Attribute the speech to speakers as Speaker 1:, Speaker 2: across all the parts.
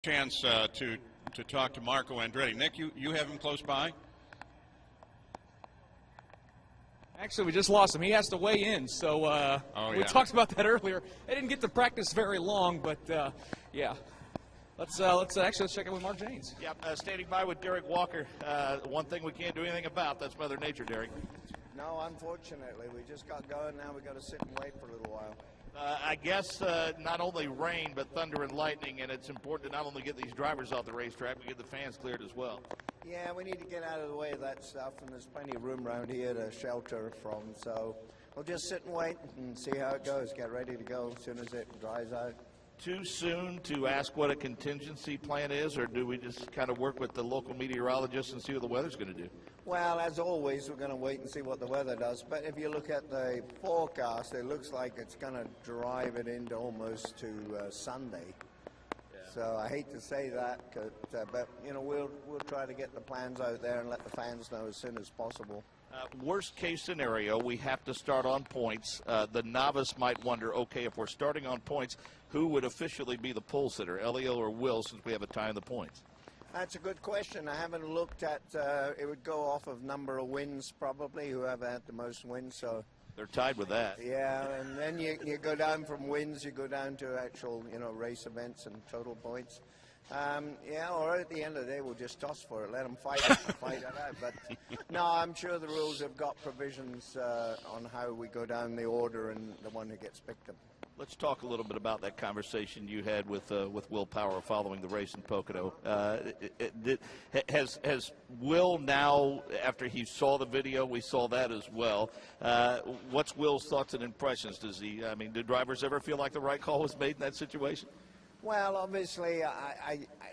Speaker 1: chance to talk to Marco Andretti. Nick, you have him close by?
Speaker 2: Actually, we just lost him. He has to weigh in, so we talked about that earlier. They didn't get to practice very long, but yeah. Let's check in with Mark Janes.
Speaker 3: Yep, standing by with Derrick Walker. One thing we can't do anything about, that's Mother Nature, Derrick.
Speaker 4: No, unfortunately. We just got going. Now we've got to sit and wait for a little while.
Speaker 3: I guess not only rain, but thunder and lightning, and it's important to not only get these drivers off the racetrack, but get the fans cleared as well.
Speaker 4: Yeah, we need to get out of the way of that stuff, and there's plenty of room around here to shelter from. So we'll just sit and wait and see how it goes. Get ready to go as soon as it dries out.
Speaker 3: Too soon to ask what a contingency plan is, or do we just kind of work with the local meteorologists and see what the weather's going to do?
Speaker 4: Well, as always, we're going to wait and see what the weather does. But if you look at the forecast, it looks like it's going to drive it into almost to Sunday. Yeah. So I hate to say that, but you know, we'll try to get the plans out there and let the fans know as soon as possible.
Speaker 3: Worst case scenario, we have to start on points. The novice might wonder, okay, if we're starting on points, who would officially be the pole sitter, Elio or Will, since we have a tie in the points?
Speaker 4: That's a good question. I haven't looked at, it would go off of number of wins probably, whoever had the most wins. So
Speaker 3: they're tied with that.
Speaker 4: Yeah, and then you go down from wins, you go down to actual, race events and total points. Yeah, or at the end of the day, we'll just toss for it. Let them fight it out. But no, I'm sure the rules have got provisions on how we go down the order and the one who gets picked up.
Speaker 3: Let's talk a little bit about that conversation you had with Will Power following the race in Pocono. Has Will now, after he saw the video, we saw that as well. What's Will's thoughts and impressions? Do drivers ever feel like the right call was made in that situation?
Speaker 4: Well, obviously,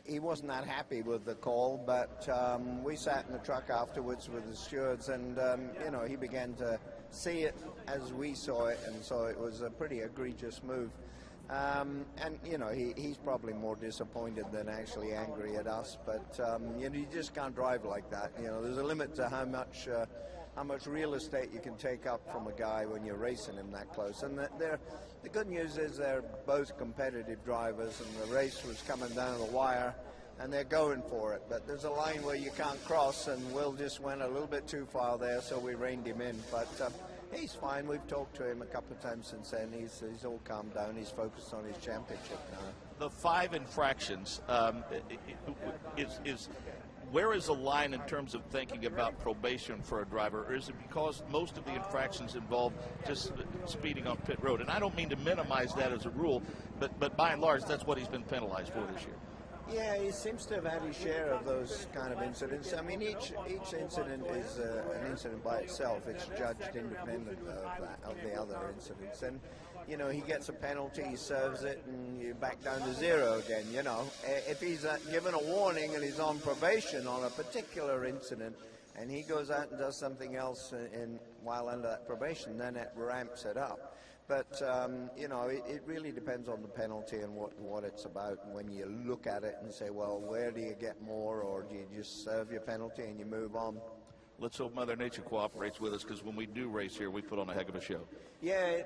Speaker 4: he wasn't that happy with the call, but we sat in the truck afterwards with the stewards, and he began to see it as we saw it, and so it was a pretty egregious move. And he's probably more disappointed than actually angry at us, but you just can't drive like that. There's a limit to how much real estate you can take up from a guy when you're racing him that close. And the good news is they're both competitive drivers, and the race was coming down the wire, and they're going for it. But there's a line where you can't cross, and Will just went a little bit too far there, so we reined him in. But he's fine. We've talked to him a couple of times since then. He's all calmed down. He's focused on his championship now.
Speaker 3: The 5 infractions, where is the line in terms of thinking about probation for a driver, or is it because most of the infractions involve just speeding on pit road? And I don't mean to minimize that as a rule, but by and large, that's what he's been penalized for this year.
Speaker 4: Yeah, he seems to have had his share of those kind of incidents. I mean, each incident is an incident by itself. It's judged independent of the other incidents. And, he gets a penalty, he serves it, and you're back down to 0 again, If he's given a warning and he's on probation on a particular incident, and he goes out and does something else while under that probation, then it ramps it up. But, it really depends on the penalty and what it's about. When you look at it and say, well, where do you get more, or do you just serve your penalty and you move on?
Speaker 3: Let's hope Mother Nature cooperates with us, because when we do race here, we put on a heck of a show.
Speaker 4: Yeah,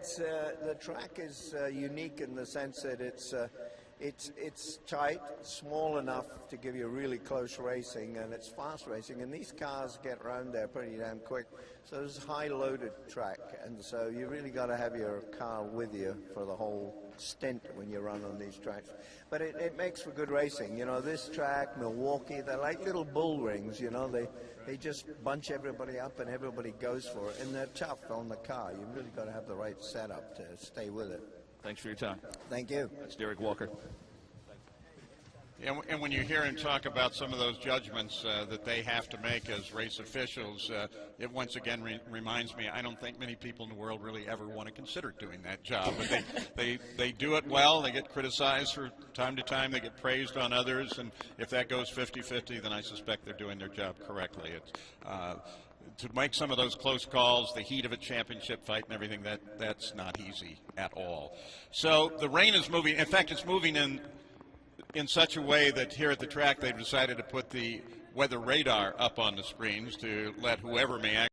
Speaker 4: the track is unique in the sense that it's tight, small enough to give you really close racing, and it's fast racing, and these cars get around there pretty damn quick. So it's a high-loaded track, and so you really got to have your car with you for the whole stint when you run on these tracks. But it makes for good racing. This track, Milwaukee, they're like little bull rings, They just bunch everybody up and everybody goes for it, and they're tough on the car. You've really got to have the right setup to stay with it.
Speaker 3: Thanks for your time.
Speaker 4: Thank you.
Speaker 3: That's Derrick Walker.
Speaker 1: And when you hear him talk about some of those judgments that they have to make as race officials, it once again reminds me, I don't think many people in the world really ever want to consider doing that job. But they do it well. They get criticized from time to time. They get praised on others. And if that goes 50-50, then I suspect they're doing their job correctly. It's, to make some of those close calls, the heat of a championship fight and everything, that's not easy at all. So the rain is moving. In fact, it's moving in such a way that here at the track they've decided to put the weather radar up on the screens to let whoever may